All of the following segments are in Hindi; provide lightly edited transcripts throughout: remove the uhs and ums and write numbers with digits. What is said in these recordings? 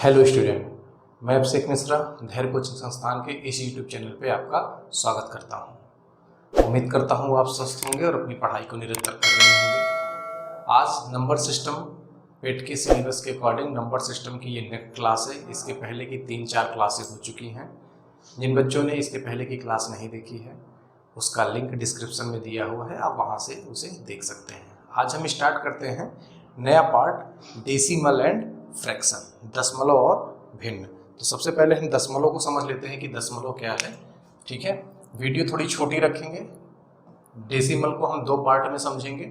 हेलो स्टूडेंट, मैं अभिषेक मिश्रा धैर्य कोचिंग संस्थान के इस यूट्यूब चैनल पे आपका स्वागत करता हूँ। उम्मीद करता हूँ आप स्वस्थ होंगे और अपनी पढ़ाई को निरंतर कर रहे होंगे। आज नंबर सिस्टम पेट के सिलेबस के अकॉर्डिंग नंबर सिस्टम की ये नेक्स्ट क्लास है। इसके पहले की 3-4 क्लासेस हो चुकी हैं। जिन बच्चों ने इसके पहले की क्लास नहीं देखी है उसका लिंक डिस्क्रिप्शन में दिया हुआ है, आप वहाँ से उसे देख सकते हैं। आज हम स्टार्ट करते हैं नया पार्ट, डेसिमल एंड फ्रैक्शन, दशमलव और भिन्न। तो सबसे पहले हम दशमलव को समझ लेते हैं कि दशमलव क्या है। ठीक है, वीडियो थोड़ी छोटी रखेंगे। डेसिमल को हम 2 पार्ट में समझेंगे।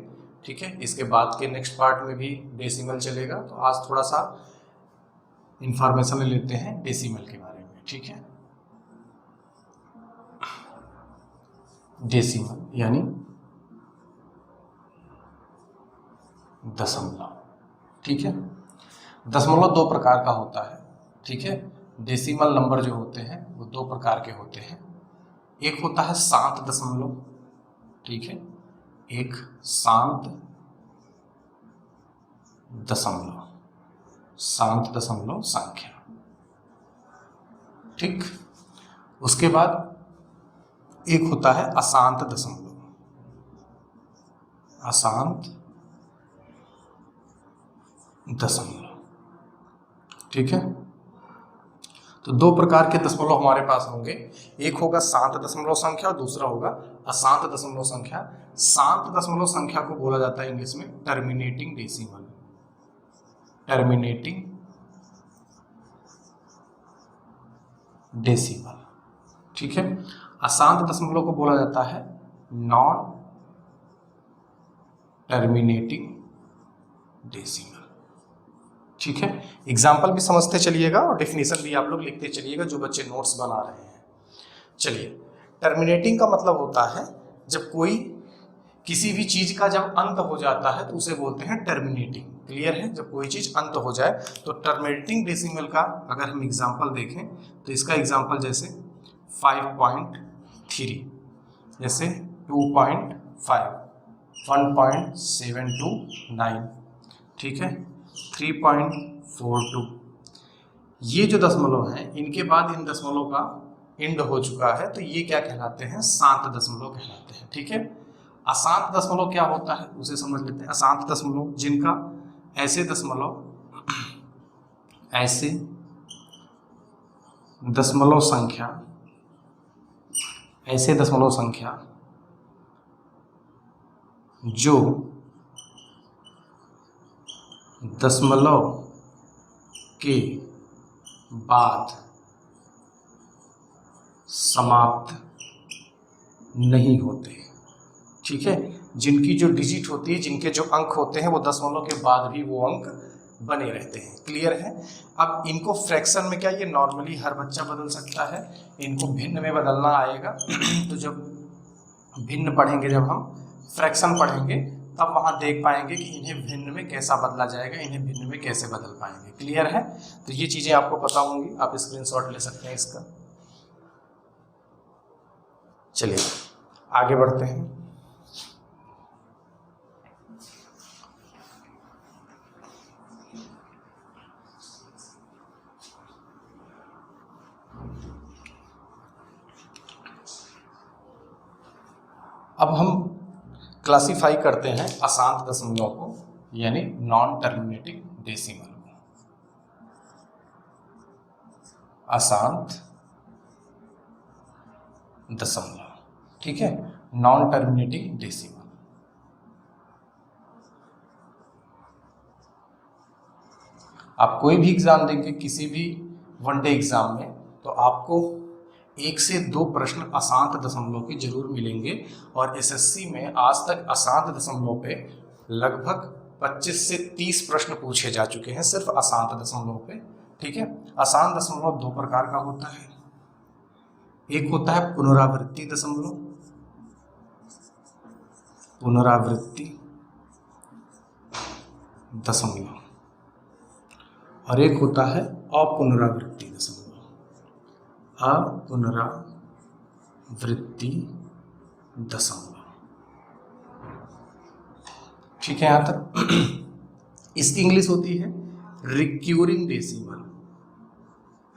ठीक है, इसके बाद के नेक्स्ट पार्ट में भी डेसिमल चलेगा। तो आज थोड़ा सा इंफॉर्मेशन ले लेते हैं डेसिमल के बारे में। ठीक है, डेसिमल यानी दशमलव। ठीक है, दशमलव 2 प्रकार का होता है। ठीक है, डेसिमल नंबर जो होते हैं वो 2 प्रकार के होते हैं। एक होता है शांत दशमलव। ठीक है, एक शांत दशमलव, शांत दशमलव संख्या। ठीक, उसके बाद एक होता है अशांत दशमलव, अशांत दशमलव। ठीक है, तो 2 प्रकार के दशमलव हमारे पास होंगे। एक होगा शांत दशमलव संख्या और दूसरा होगा अशांत दशमलव संख्या। शांत दशमलव संख्या को बोला जाता है इंग्लिश में टर्मिनेटिंग डेसिमल, टर्मिनेटिंग डेसिमल। ठीक है, अशांत दशमलव को बोला जाता है नॉन टर्मिनेटिंग डेसिमल। ठीक है, एग्जाम्पल भी समझते चलिएगा और डेफिनेशन भी आप लोग लिखते चलिएगा जो बच्चे नोट्स बना रहे हैं। चलिए, टर्मिनेटिंग का मतलब होता है जब कोई किसी भी चीज का जब अंत हो जाता है तो उसे बोलते हैं टर्मिनेटिंग। क्लियर है, जब कोई चीज अंत हो जाए तो टर्मिनेटिंग डेसिमल का अगर हम एग्जाम्पल देखें तो इसका एग्जाम्पल जैसे 5.3, जैसे 2.5, 1.729। ठीक है, 3.42। ये जो दशमलव हैं इनके बाद इन दशमलव का एंड हो चुका है तो ये क्या कहलाते हैं? शांत दशमलव कहलाते हैं। ठीक है, अशांत दशमलव क्या होता है उसे समझ लेते हैं। अशांत दशमलव जिनका ऐसे दशमलव संख्या जो दशमलव के बाद समाप्त नहीं होते। ठीक है, जिनकी जो डिजिट होती है, जिनके जो अंक होते हैं वो दशमलव के बाद भी वो अंक बने रहते हैं। क्लियर है। अब इनको फ्रैक्शन में क्या, ये नॉर्मली हर बच्चा बदल सकता है, इनको भिन्न में बदलना आएगा। तो जब भिन्न पढ़ेंगे, जब हम फ्रैक्शन पढ़ेंगे तब वहाँ देख पाएंगे कि इन्हें भिन्न में कैसा बदला जाएगा, इन्हें भिन्न में कैसे बदल पाएंगे। क्लियर है, तो ये चीज़ें आपको पता होंगी, आप स्क्रीनशॉट ले सकते हैं इसका। चलिए आगे बढ़ते हैं। अब हम क्लासिफाई करते हैं अशांत दशमलव को, यानी नॉन टर्मिनेटिंग डेसिमल को। अशांत दशमलव, ठीक है, नॉन टर्मिनेटिंग डेसिमल। आप कोई भी एग्जाम देंगे, किसी भी वनडे एग्जाम में, तो आपको 1 से 2 प्रश्न अशांत दशमलव के जरूर मिलेंगे। और एसएससी में आज तक अशांत दशमलव पे लगभग 25 से 30 प्रश्न पूछे जा चुके हैं, सिर्फ अशांत दशमलव पे। ठीक है, अशांत दशमलव 2 प्रकार का होता है। एक होता है पुनरावृत्ति दशमलव, पुनरावृत्ति दशमलव, और एक होता है अपुनरावृत्ति दशमलव, अपुनरावृत्ति दशमलव। ठीक है, यहां तक। इसकी इंग्लिश होती है रिक्यूरिंग डेसिमल,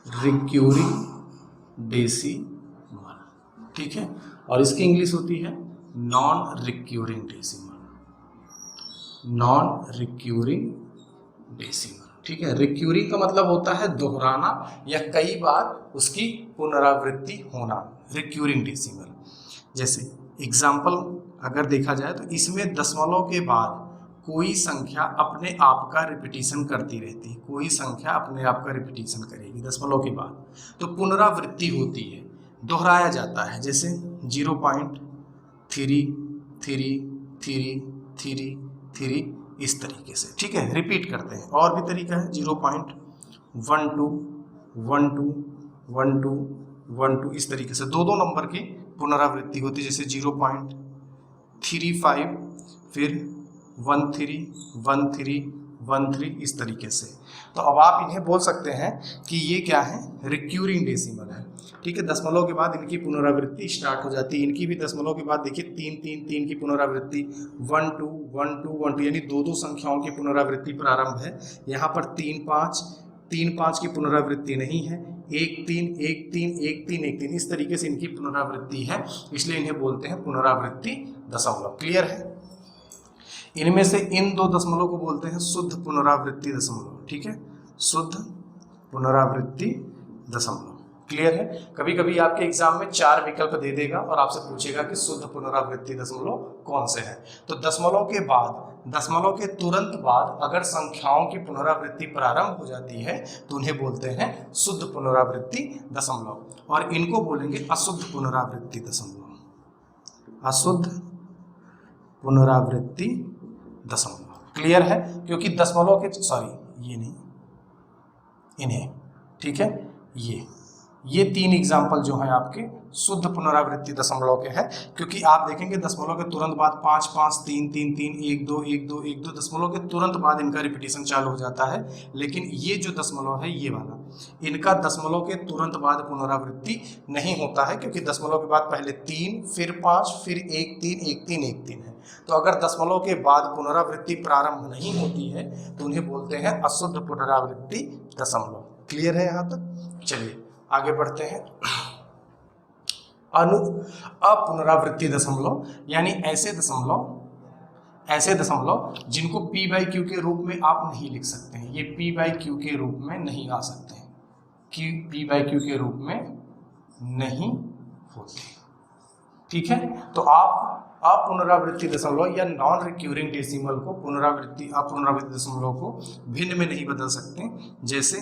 रिक्यूरिंग डेसिमल, ठीक है। और इसकी इंग्लिश होती है non recurring decimal, non recurring decimal, ठीक है। रिक्यूरिंग का मतलब होता है दोहराना या कई बार उसकी पुनरावृत्ति होना, रिक्यूरिंग डेसिमल। जैसे एग्जाम्पल अगर देखा जाए तो इसमें दशमलव के बाद कोई संख्या अपने आप का रिपीटिशन करती रहती है, कोई संख्या अपने आप का रिपीटिशन करेगी दशमलव के बाद, तो पुनरावृत्ति होती है, दोहराया जाता है। जैसे 0.333333 इस तरीके से, ठीक है, रिपीट करते हैं। और भी तरीका है 0.121212 इस तरीके से दो नंबर की पुनरावृत्ति होती है। जैसे 0.35 फिर 131313 इस तरीके से। तो अब आप इन्हें बोल सकते हैं कि ये क्या है, रिक्यूरिंग डेसिमल है, ठीक है। दशमलव के बाद इनकी पुनरावृत्ति स्टार्ट हो जाती है। इनकी भी दशमलव के बाद देखिए 333 की पुनरावृत्ति, 121212 यानी दो संख्याओं की पुनरावृत्ति प्रारंभ है। यहाँ पर 35 की पुनरावृत्ति नहीं है, 13131313 इस तरीके से इनकी पुनरावृत्ति है, इसलिए इन्हें बोलते हैं पुनरावृत्ति दशमलव। क्लियर है। इनमें से इन दो दशमलव को बोलते हैं शुद्ध पुनरावृत्ति दशमलव, ठीक है, शुद्ध पुनरावृत्ति दशमलव। क्लियर है। कभी कभी आपके एग्जाम में 4 विकल्प दे देगा और आपसे पूछेगा कि शुद्ध पुनरावृत्ति दशमलव कौन से हैं। तो दशमलव के बाद, दशमलव के तुरंत बाद अगर संख्याओं की पुनरावृत्ति प्रारंभ हो जाती है तो उन्हें बोलते हैं शुद्ध पुनरावृत्ति दशमलव, और इनको बोलेंगे अशुद्ध पुनरावृत्ति दशमलव, अशुद्ध पुनरावृत्ति दशमलव। क्लियर है। क्योंकि दशमलव के, सॉरी ये नहीं, इन्हें, ठीक है, ये 3 एग्जाम्पल जो हैं आपके शुद्ध पुनरावृत्ति दशमलव के हैं। क्योंकि आप देखेंगे दशमलव के तुरंत बाद 5 5 3 3 3 1 2 1 2 1 2 दशमलव के तुरंत बाद इनका रिपीटिशन चालू हो जाता है। लेकिन ये जो दशमलव है ये वाला, इनका दशमलव के तुरंत बाद पुनरावृत्ति नहीं होता है, क्योंकि दशमलव के बाद पहले 3 फिर 5 फिर 1 3 1 3 1 3 है। तो अगर दशमलव के बाद पुनरावृत्ति प्रारंभ नहीं होती है तो उन्हें बोलते हैं अशुद्ध पुनरावृत्ति दशमलव। क्लियर है यहाँ तक। चलिए आगे बढ़ते हैं। अपुनरावृत्ति दशमलव यानी ऐसे दशमलव जिनको p/q के रूप में आप नहीं लिख सकते हैं, ये p/q के रूप में नहीं आ सकते हैं, कि p/q के रूप में नहीं होते, ठीक है। तो आप अपुनरावृत्ति दशमलव या नॉन रिक्यूरिंग डेसिमल को अपुनरावृत्ति दशमलव को भिन्न में नहीं बदल सकते। जैसे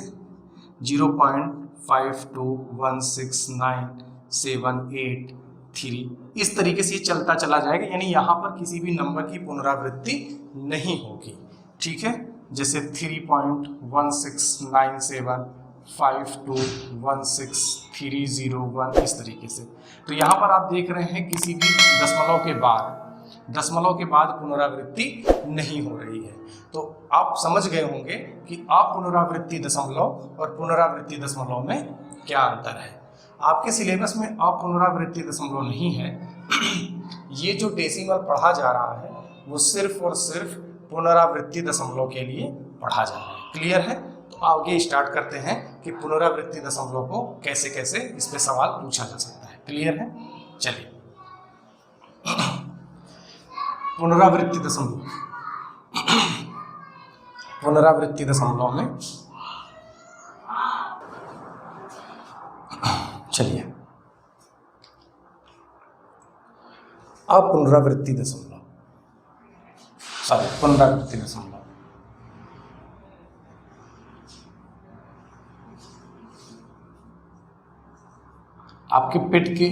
0.52169783 इस तरीके से ये चलता चला जाएगा, यानी यहाँ पर किसी भी नंबर की पुनरावृत्ति नहीं होगी, ठीक है। जैसे 3.1697521630 इस तरीके से। तो यहाँ पर आप देख रहे हैं किसी भी दशमलव के बाद पुनरावृत्ति नहीं हो रही है। तो आप समझ गए होंगे कि अपुनरावृत्ति दशमलव और पुनरावृत्ति दशमलव में क्या अंतर है। आपके सिलेबस में अपुनरावृत्ति दशमलव नहीं है। ये जो डेसिमल पढ़ा जा रहा है वो सिर्फ और सिर्फ पुनरावृत्ति दशमलव के लिए पढ़ा जा रहा है। क्लियर है। तो आगे स्टार्ट करते हैं कि पुनरावृत्ति दशमलव को कैसे कैसे इस पे सवाल पूछा जा सकता है। क्लियर है। चलिए पुनरावृत्ति दशमलव में चलिए पुनरावृत्ति दशमलव आपके पेट के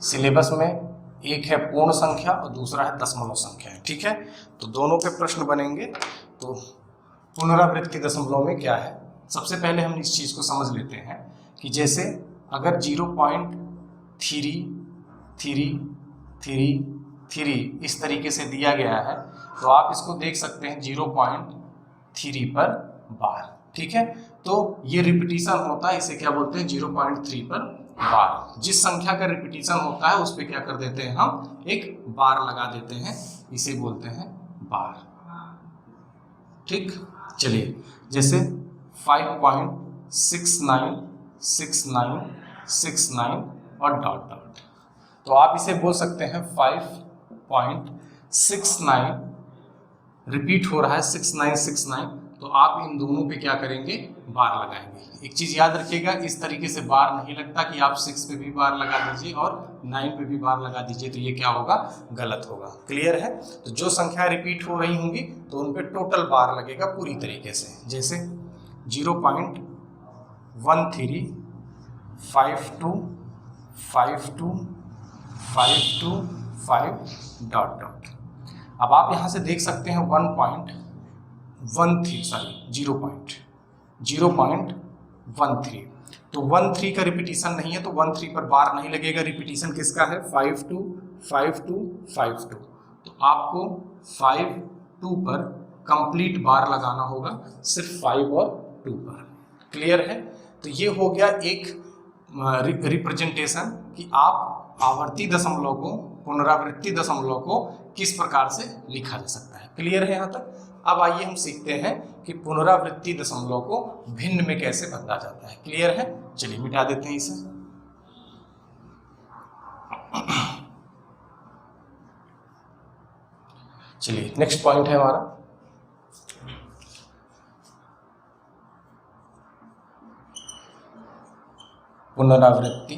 सिलेबस में एक है पूर्ण संख्या और दूसरा है दशमलव संख्या, ठीक है। तो दोनों पे प्रश्न बनेंगे। तो पुनरावृत्ति दशमलव में क्या है, सबसे पहले हम इस चीज को समझ लेते हैं कि जैसे अगर 0.3333 इस तरीके से दिया गया है तो आप इसको देख सकते हैं 0.3 पर बार, ठीक है। तो ये रिपीटिशन होता है, इसे क्या बोलते हैं 0.3 पर बार। जिस संख्या का रिपीटिशन होता है उस पर क्या कर देते हैं, हम एक बार लगा देते हैं, इसे बोलते हैं बार, ठीक। चलिए जैसे 5.69 6969 और डॉट डॉट। तो आप इसे बोल सकते हैं 5.69, रिपीट हो रहा है 6969, तो आप इन दोनों पे क्या करेंगे, बार लगाएंगे। एक चीज याद रखिएगा, इस तरीके से बार नहीं लगता कि आप 6 पे भी बार लगा दीजिए और 9 पे भी बार लगा दीजिए, तो ये क्या होगा, गलत होगा। क्लियर है? तो जो संख्या रिपीट हो रही होंगी तो उन पे टोटल बार लगेगा पूरी तरीके से, जैसे 0.13 52 52 52 5 डॉट डॉट। अब आप यहाँ से देख सकते हैं 1.13 सॉरी 0.13, तो 13 का रिपीटिशन नहीं है तो 13 पर बार नहीं लगेगा। रिपीटिशन किसका है, 52 52 52, तो आपको 52 पर कंप्लीट बार लगाना होगा, सिर्फ 5 और 2 पर। क्लियर है? तो ये हो गया एक रिप्रेजेंटेशन कि आप आवर्ती दशमलव को, पुनरावृत्ति दशमलव को किस प्रकार से लिखा जा सकता है। क्लियर है यहाँ तक? अब आइए हम सीखते हैं कि पुनरावृत्ति दशमलव को भिन्न में कैसे बदला जाता है। क्लियर है? चलिए मिटा देते हैं इसे। चलिए नेक्स्ट पॉइंट है हमारा पुनरावृत्ति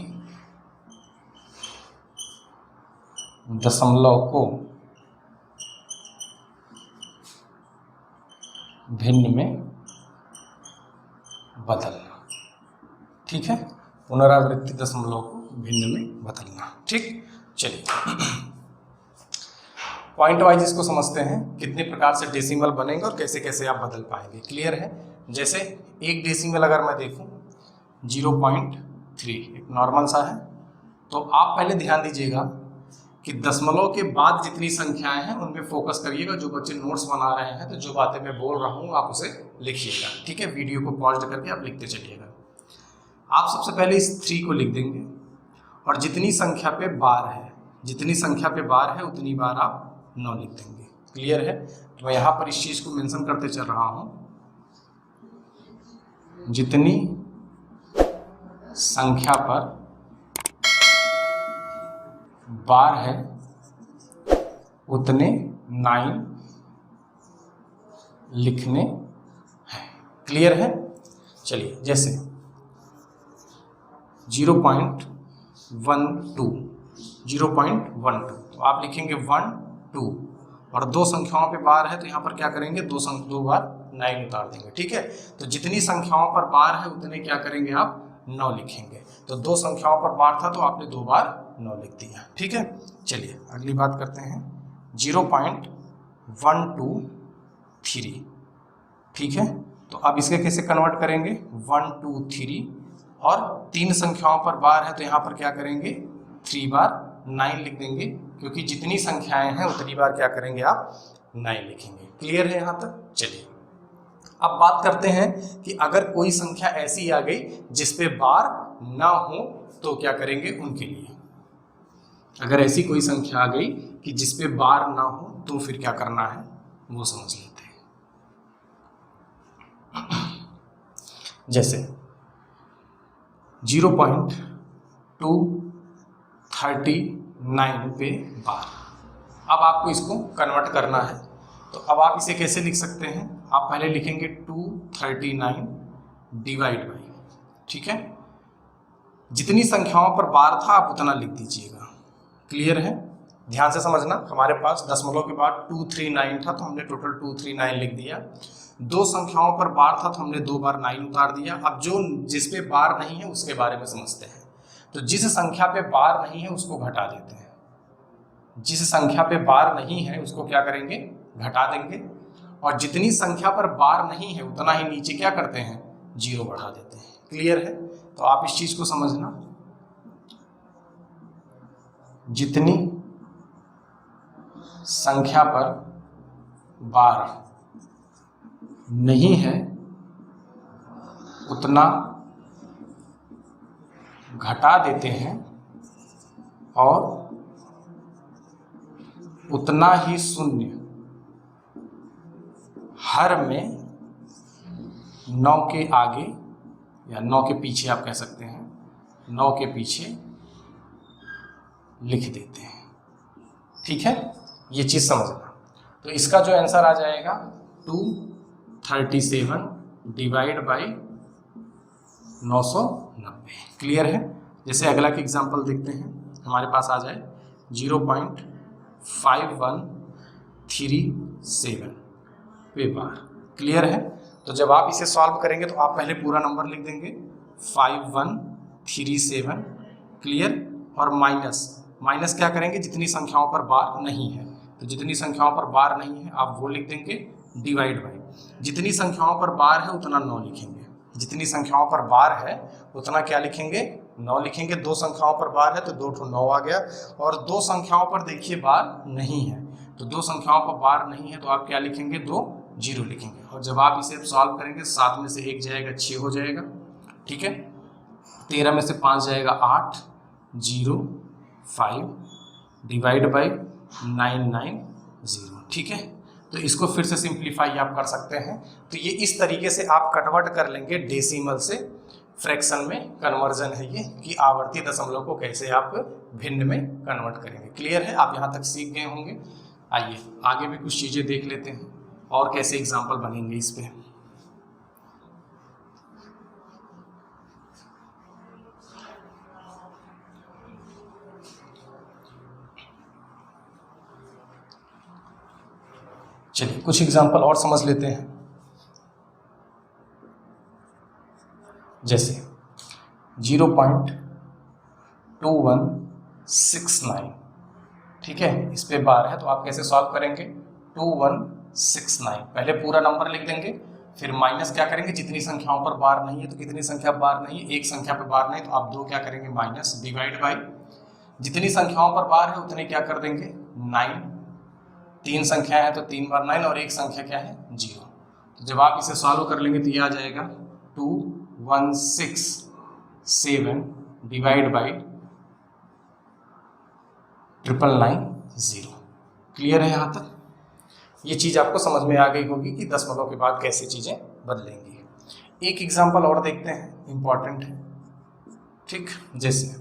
दशमलव को भिन्न में बदलना। ठीक है? पुनरावृत्ति दशमलव को भिन्न में बदलना। ठीक, चलिए पॉइंट वाइज इसको समझते हैं, कितने प्रकार से डेसिमल बनेंगे और कैसे कैसे आप बदल पाएंगे। क्लियर है? जैसे एक डेसिमल अगर मैं देखूं 0.3 एक नॉर्मल सा है, तो आप पहले ध्यान दीजिएगा कि दशमलव के बाद जितनी संख्याएं हैं उनमें फोकस करिएगा। जो बच्चे नोट्स बना रहे हैं तो जो बातें मैं बोल रहा हूँ आप उसे लिखिएगा। ठीक है? वीडियो को पॉज करके आप लिखते चलिएगा। आप सबसे पहले इस 3 को लिख देंगे और जितनी संख्या पे बार है, जितनी संख्या पे बार है उतनी बार आप 9 लिख देंगे। क्लियर है? तो मैं यहाँ पर इस चीज को मेंशन करते चल रहा हूँ, जितनी संख्या पर बार है उतने 9 लिखने हैं। क्लियर है? चलिए जैसे 0.12 तो आप लिखेंगे 1 2 और 2 संख्याओं पे बार है तो यहाँ पर क्या करेंगे, 2 बार 9 उतार देंगे। ठीक है? तो जितनी संख्याओं पर बार है उतने क्या करेंगे, आप 9 लिखेंगे। तो 2 संख्याओं पर बार था तो आपने 2 बार 9 लिख दिया। ठीक है? चलिए अगली बात करते हैं 0.123। ठीक है? तो अब इसके कैसे कन्वर्ट करेंगे, 1 2 3 और 3 संख्याओं पर बार है तो यहाँ पर क्या करेंगे, 3 बार 9 लिख देंगे, क्योंकि जितनी संख्याएं हैं उतनी बार क्या करेंगे, आप 9 लिखेंगे। क्लियर है यहाँ तक? चलिए अब बात करते हैं कि अगर कोई संख्या ऐसी आ गई जिस पे बार ना हो तो क्या करेंगे उनके लिए। अगर ऐसी कोई संख्या आ गई कि जिस पे बार ना हो तो फिर क्या करना है वो समझ लेते हैं। जैसे 0.239 पे बार, अब आपको इसको कन्वर्ट करना है तो अब आप इसे कैसे लिख सकते हैं, आप पहले लिखेंगे 239 डिवाइड बाई, ठीक है, जितनी संख्याओं पर बार था आप उतना लिख दीजिएगा। क्लियर है? ध्यान से समझना, हमारे पास दशमलव के बाद 239 था तो हमने टोटल 239 लिख दिया। 2 संख्याओं पर बार था तो हमने 2 बार 9 उतार दिया। अब जो जिस पे बार नहीं है उसके बारे में समझते हैं। तो जिस संख्या पे बार नहीं है उसको घटा देते हैं, जिस संख्या पे बार नहीं है उसको क्या करेंगे, घटा देंगे, और जितनी संख्या पर बार नहीं है उतना ही नीचे क्या करते हैं, 0 बढ़ा देते हैं। क्लियर है? तो आप इस चीज को समझना, जितनी संख्या पर बार नहीं है उतना घटा देते हैं और उतना ही शून्य हर में 9 के आगे या 9 के पीछे आप कह सकते हैं, 9 के पीछे लिख देते हैं। ठीक है, ये चीज़ समझना। तो इसका जो आंसर आ जाएगा 237 डिवाइड बाई 990। क्लियर है। जैसे अगला के एग्जांपल देखते हैं, हमारे पास आ जाए 0.5137 पे बार। क्लियर है। तो जब आप इसे सॉल्व करेंगे तो आप पहले पूरा नंबर लिख देंगे 5137। क्लियर। और माइनस क्या करेंगे, जितनी संख्याओं पर बार नहीं है, तो जितनी संख्याओं पर बार नहीं है आप वो लिख देंगे, डिवाइड बाई जितनी संख्याओं पर बार है उतना 9 लिखेंगे। जितनी संख्याओं पर बार है उतना क्या लिखेंगे, 9 लिखेंगे। 2 संख्याओं पर बार है तो 2 ठो 9 आ गया। और 2 संख्याओं पर देखिए बार नहीं है, तो 2 संख्याओं पर बार नहीं है तो आप क्या लिखेंगे, 2 जीरो लिखेंगे। और जब आप इसे सॉल्व करेंगे 7 में से 1 जाएगा 6 हो जाएगा। ठीक है। 13 में से 5 जाएगा 8, 0 5 डिवाइड बाई 990। ठीक है। तो इसको फिर से सिंप्लीफाई आप कर सकते हैं। तो ये इस तरीके से आप कन्वर्ट कर लेंगे डेसिमल से फ्रैक्शन में। कन्वर्जन है ये कि आवर्ती दशमलव को कैसे आप भिन्न में कन्वर्ट करेंगे। क्लियर है। आप यहाँ तक सीख गए होंगे। आइए आगे भी कुछ चीज़ें देख लेते हैं और कैसे एग्जाम्पल बनेंगे इस पे। चलिए कुछ एग्जाम्पल और समझ लेते हैं। जैसे 0.2169। ठीक है, इस पे बार है तो आप कैसे सॉल्व करेंगे, 2169 पहले पूरा नंबर लिख देंगे, फिर माइनस क्या करेंगे, जितनी संख्याओं पर बार नहीं है तो कितनी संख्या बार नहीं है, एक संख्या पर बार नहीं तो आप 2 क्या करेंगे माइनस, डिवाइड बाई जितनी संख्याओं पर बार है उतने क्या कर देंगे 9। 3 संख्या है तो 3 बार 9 और एक संख्या क्या है 0। तो जब आप इसे सॉल्व कर लेंगे तो ये आ जाएगा 2167 डिवाइड बाई 990। क्लियर है यहाँ तक। ये चीज़ आपको समझ में आ गई होगी कि दशमलव के बाद कैसे चीज़ें बदलेंगी। एक एग्जांपल और देखते हैं, इंपॉर्टेंट है। ठीक, जैसे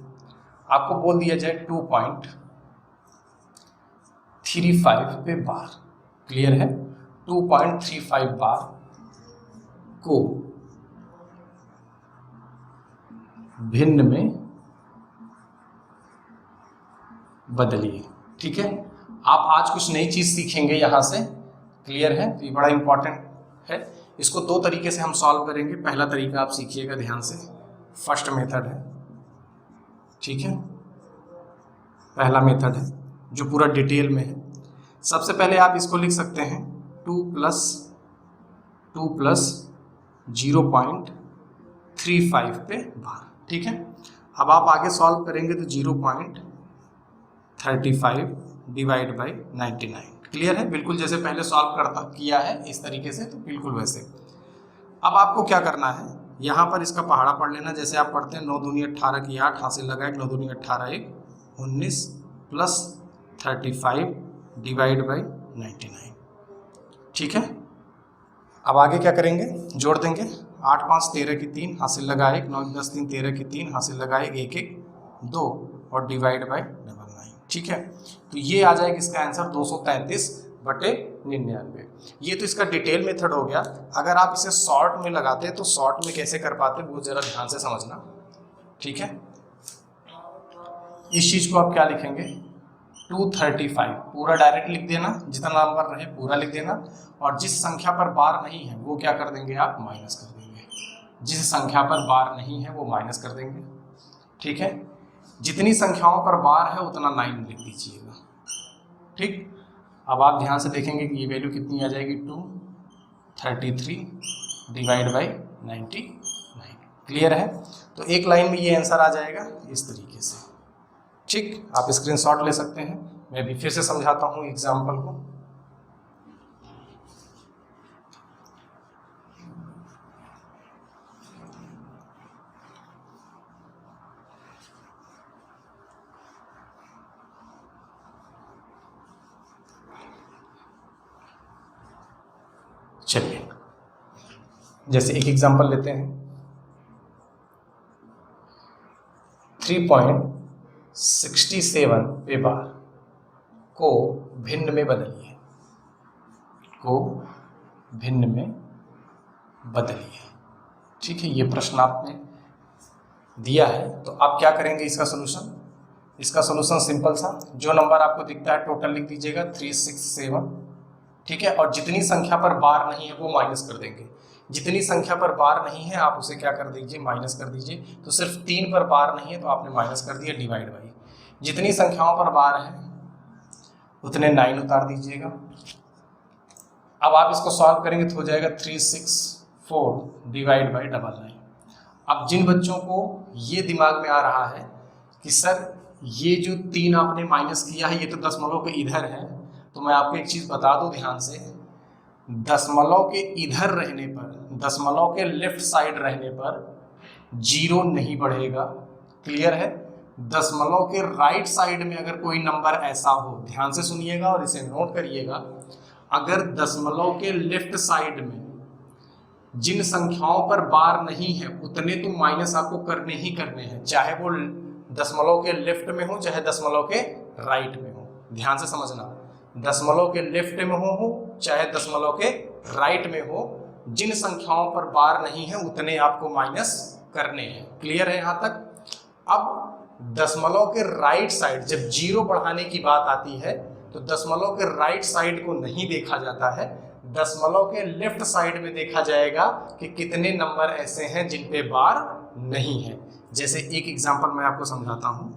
आपको बोल दिया जाए 2.35 पे बार। क्लियर है। 2.35 बार को भिन्न में बदलिए। ठीक है। आप आज कुछ नई चीज सीखेंगे यहां से। क्लियर है। तो ये बड़ा इंपॉर्टेंट है। इसको 2 तरीके से हम सॉल्व करेंगे। पहला तरीका आप सीखिएगा ध्यान से, फर्स्ट मेथड है। ठीक है, पहला मेथड है जो पूरा डिटेल में है। सबसे पहले आप इसको लिख सकते हैं 2 प्लस 0.35 पे बार। ठीक है। अब आप आगे सॉल्व करेंगे तो 0.35 डिवाइड बाई 99। क्लियर है। बिल्कुल जैसे पहले सॉल्व किया है इस तरीके से, तो बिल्कुल वैसे। अब आपको क्या करना है, यहाँ पर इसका पहाड़ा पढ़ लेना। जैसे आप पढ़ते हैं 9 दूनी 18 की 8 हासिल लगा 9 दूनी 18 1 19 प्लस 35 डिवाइड बाई 99। ठीक है। अब आगे क्या करेंगे, जोड़ देंगे। 8 5 13 की 3 हासिल लगा 1 9 10 3 13 की 3 हासिल लगा 1 1 2 और डिवाइड बाई 99। ठीक है। तो ये आ जाएगा इसका आंसर 233/99। ये तो इसका डिटेल मेथड हो गया। अगर आप इसे शॉर्ट में लगाते तो शॉर्ट में कैसे कर पाते वो जरा ध्यान से समझना। ठीक है। इस चीज को आप क्या लिखेंगे, 235 पूरा डायरेक्ट लिख देना, जितना नंबर रहे पूरा लिख देना। और जिस संख्या पर बार नहीं है वो क्या कर देंगे, आप माइनस कर देंगे। जिस संख्या पर बार नहीं है वो माइनस कर देंगे। ठीक है। जितनी संख्याओं पर बार है उतना 9 लिख दीजिएगा। ठीक। अब आप ध्यान से देखेंगे कि ये वैल्यू कितनी आ जाएगी, 233 डिवाइड बाई 99। क्लियर है। तो एक लाइन में ये आंसर आ जाएगा इस तरीके से। ठीक, आप स्क्रीनशॉट ले सकते हैं। मैं भी फिर से समझाता हूँ एग्जाम्पल को। चलिए जैसे एक एग्जाम्पल लेते हैं। 3.67 पे बार को भिन्न में बदलिए, को भिन्न में बदलिए। ठीक है, ये प्रश्न आपने दिया है, तो आप क्या करेंगे इसका सोल्यूशन? इसका सोल्यूशन सिंपल सा, जो नंबर आपको दिखता है टोटल लिख दीजिएगा 367, ठीक है, और जितनी संख्या पर बार नहीं है वो माइनस कर देंगे। जितनी संख्या पर बार नहीं है आप उसे क्या कर दीजिए, माइनस कर दीजिए। तो सिर्फ 3 पर बार नहीं है तो आपने माइनस कर दिया, डिवाइड बाई जितनी संख्याओं पर बार है उतने 9 उतार दीजिएगा। अब आप इसको सॉल्व करेंगे तो हो जाएगा 364 डिवाइड बाई 99। अब जिन बच्चों को ये दिमाग में आ रहा है कि सर ये जो 3 आपने माइनस किया है ये तो दशमलव के इधर है, तो मैं आपको एक चीज़ बता दूं ध्यान से, दशमलव के इधर रहने पर, दशमलव के लेफ्ट साइड रहने पर 0 नहीं बढ़ेगा। क्लियर है? दशमलव के राइट साइड में अगर कोई नंबर ऐसा हो, ध्यान से सुनिएगा और इसे नोट करिएगा, अगर दशमलव के लेफ्ट साइड में जिन संख्याओं पर बार नहीं है उतने तो माइनस आपको करने ही करने हैं, चाहे वो दशमलव के लेफ्ट में हो चाहे दशमलव के राइट में हो। ध्यान से समझना, दशमलव के लेफ्ट में हो चाहे दशमलव के राइट में हो, जिन संख्याओं पर बार नहीं है उतने आपको माइनस करने हैं। क्लियर है यहाँ तक? अब दशमलव के राइट साइड, जब 0 बढ़ाने की बात आती है तो दशमलव के राइट साइड को नहीं देखा जाता है, दशमलव के लेफ्ट साइड में देखा जाएगा कि कितने नंबर ऐसे हैं जिन पे बार नहीं है। जैसे एक एग्जांपल मैं आपको समझाता हूं,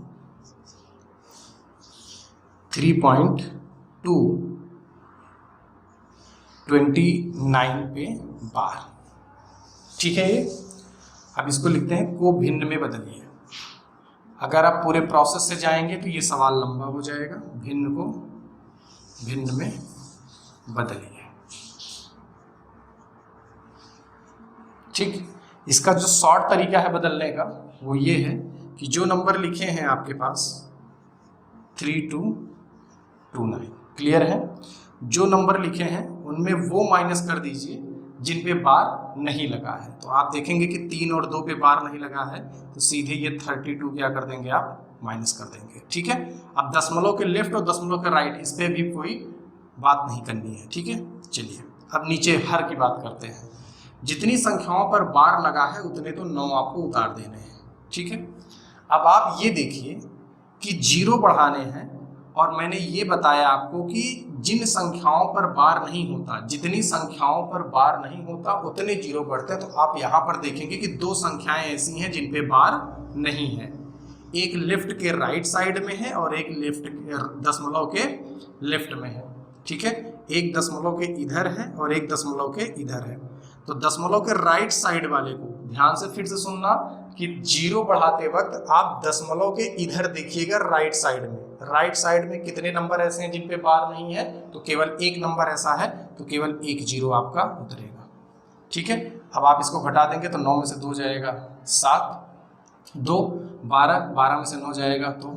3.229 पे बार, ठीक है ये। अब इसको लिखते हैं को भिन्न में बदलिए। अगर आप पूरे प्रोसेस से जाएंगे तो ये सवाल लंबा हो जाएगा। भिन्न को भिन्न में बदलिए, ठीक। इसका जो शॉर्ट तरीका है बदलने का वो ये है कि जो नंबर लिखे हैं आपके पास 3229, क्लियर है, जो नंबर लिखे हैं उनमें वो माइनस कर दीजिए जिन पे बार नहीं लगा है। तो आप देखेंगे कि 3 और 2 पे बार नहीं लगा है तो सीधे ये 32 क्या कर देंगे आप, माइनस कर देंगे, ठीक है। अब दशमलव के लेफ्ट और दशमलव के राइट, इस पर भी कोई बात नहीं करनी है, ठीक है। चलिए अब नीचे हर की बात करते हैं। जितनी संख्याओं पर बार लगा है उतने तो 9 आपको उतार देने हैं, ठीक है। अब आप ये देखिए कि 0 बढ़ाने हैं और मैंने ये बताया आपको कि जिन संख्याओं पर बार नहीं होता, जितनी संख्याओं पर बार नहीं होता उतने 0 बढ़ते हैं। तो आप यहाँ पर देखेंगे कि 2 संख्याएं ऐसी हैं जिन पे बार नहीं है, एक लेफ्ट के राइट साइड में है और एक लेफ्ट दशमलव के लेफ्ट में है, ठीक है। एक दशमलव के इधर है और एक दशमलव के इधर है। तो दशमलव के राइट साइड वाले को ध्यान से फिर से सुनना कि 0 बढ़ाते वक्त आप दशमलव के इधर देखिएगा, राइट साइड में। राइट साइड में कितने नंबर ऐसे हैं जिन पे बार नहीं है, तो केवल एक नंबर ऐसा है, तो केवल एक 0 आपका उतरेगा, ठीक है। अब आप इसको घटा देंगे तो 9 में से 2 जाएगा 7, 2 12, 12 में से 9 जाएगा तो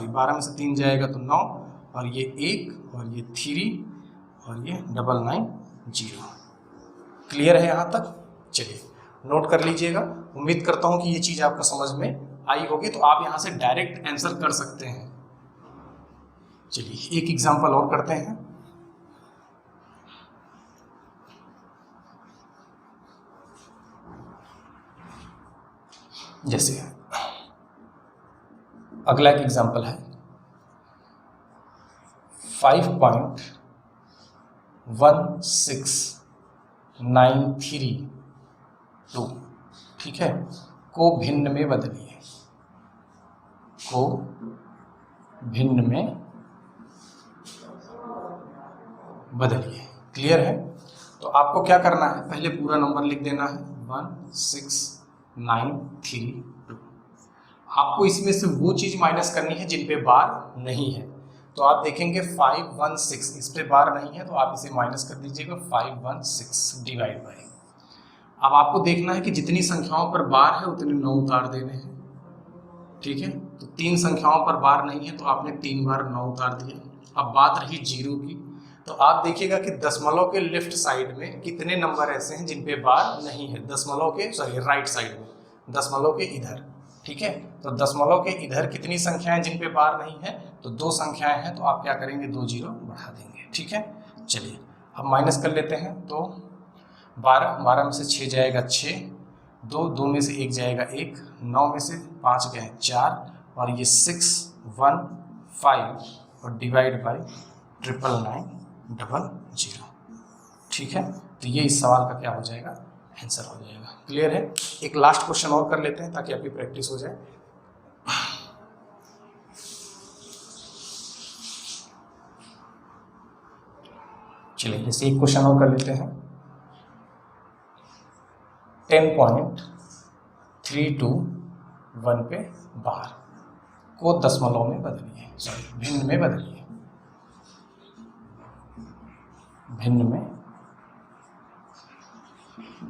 12 में से 3 जाएगा तो 9, और ये 1 और ये 3 और ये 990। क्लियर है यहाँ तक? चलिए नोट कर लीजिएगा। उम्मीद करता हूँ कि ये चीज़ आपको समझ में आई होगी, तो आप यहाँ से डायरेक्ट आंसर कर सकते हैं। चलिए एक एग्जांपल और करते हैं। जैसे अगला एक एग्जांपल है 5.16932, ठीक है, को भिन्न में बदलिए, को भिन्न में बदलिए। क्लियर है? तो आपको क्या करना है, पहले पूरा नंबर लिख देना है 16932। आपको इसमें से वो चीज़ माइनस करनी है जिन पे बार नहीं है। तो आप देखेंगे 516, इस पे बार नहीं है तो आप इसे माइनस कर दीजिएगा 516 डिवाइड बाई। अब आपको देखना है कि जितनी संख्याओं पर बार है उतने 9 उतार देने हैं, ठीक है। तो 3 संख्याओं पर बार नहीं है तो आपने 3 बार 9 उतार दिया। अब बात रही 0 की, तो आप देखिएगा कि दशमलव के लेफ्ट साइड में कितने नंबर ऐसे हैं जिन पे बार नहीं है, दशमलव के राइट साइड में, दशमलव के इधर, ठीक है। तो दशमलव के इधर कितनी संख्याएं जिन पे बार नहीं है, तो 2 संख्याएं हैं, तो आप क्या करेंगे 2 जीरो बढ़ा देंगे, ठीक है। चलिए अब माइनस कर लेते हैं। तो 12 में से 6 जाएगा 6, 2 में से 1 जाएगा 1, 9 में से 5 गए 4, और ये 6 1 5 और डिवाइड बाई 99900, ठीक है। तो ये इस सवाल का क्या हो जाएगा, आंसर हो जाएगा। क्लियर है। एक लास्ट क्वेश्चन और कर लेते हैं ताकि आपकी प्रैक्टिस हो जाए। चलिए जैसे एक क्वेश्चन और कर लेते हैं। 10.321 पे बार को दशमलव में बदलिए, सॉरी भिन्न में बदलिए, भिन्न में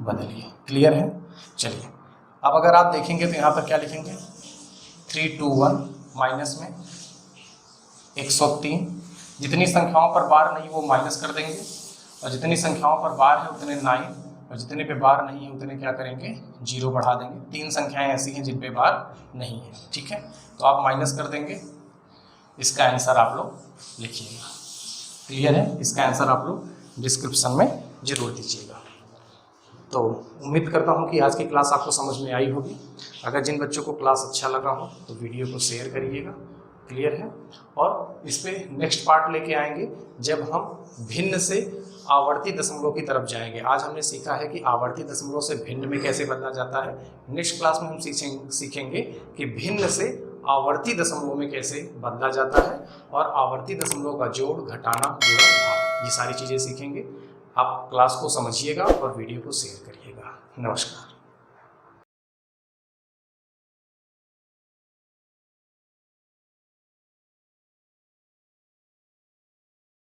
बदलिए। क्लियर है। चलिए अब अगर आप देखेंगे तो यहाँ पर क्या लिखेंगे, 321 माइनस में 103, जितनी संख्याओं पर बार नहीं वो माइनस कर देंगे, और जितनी संख्याओं पर बार है उतने 9, और जितने पे बार नहीं है उतने क्या करेंगे 0 बढ़ा देंगे। 3 संख्याएं ऐसी हैं जिन पे बार नहीं है, ठीक है। तो आप माइनस कर देंगे, इसका आंसर आप लोग लिखिएगा। क्लियर है। इसका आंसर आप लोग डिस्क्रिप्शन में जरूर दीजिएगा। तो उम्मीद करता हूँ कि आज की क्लास आपको समझ में आई होगी। अगर जिन बच्चों को क्लास अच्छा लगा हो तो वीडियो को शेयर करिएगा। क्लियर है। और इस पे नेक्स्ट पार्ट लेके आएंगे जब हम भिन्न से आवर्ती दशमलव की तरफ जाएंगे। आज हमने सीखा है कि आवर्ती दशमलव से भिन्न में कैसे बदला जाता है। नेक्स्ट क्लास में हम सीखेंगे कि भिन्न से आवर्ती दशमलव में कैसे बदला जाता है, और आवर्ती दशमलव का जोड़, घटाना, गुणा, भाग, ये सारी चीज़ें सीखेंगे। आप क्लास को समझिएगा और वीडियो को शेयर करिएगा। नमस्कार।